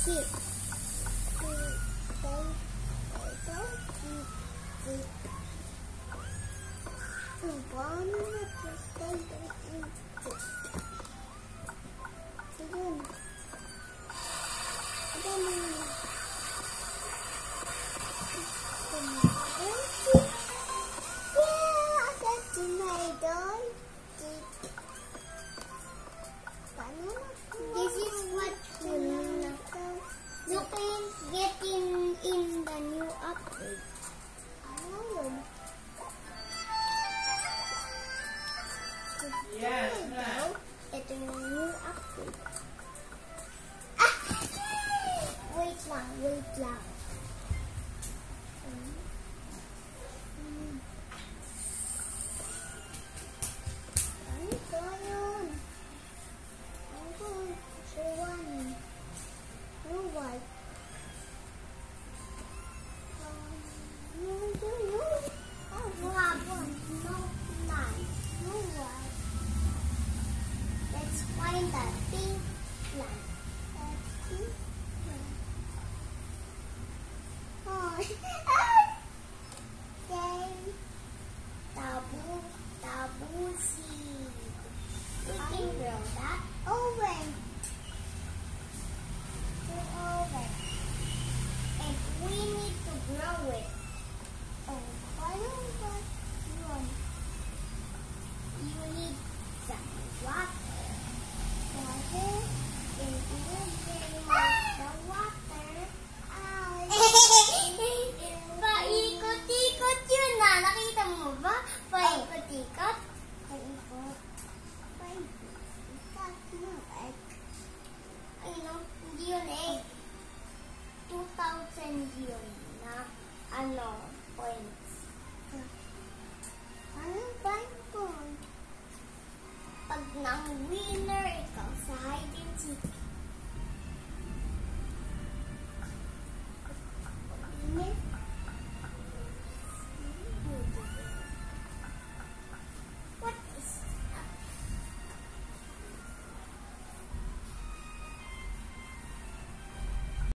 seek. This is what you can get in the new upgrade. Yes, Ito yung new upgrade. Wait lang. Ano ba yun? Let's find the pink plant. Tabu seed. We can grow that over. And we need to grow it. You need some water. And you very much the water. Paikot-ikot yun na. Nakita mo ba? Paikot-ikot. Hindi yun eh. 2,000 yun na points. Anong point? Pag nang winner ikaw sa hide and seek.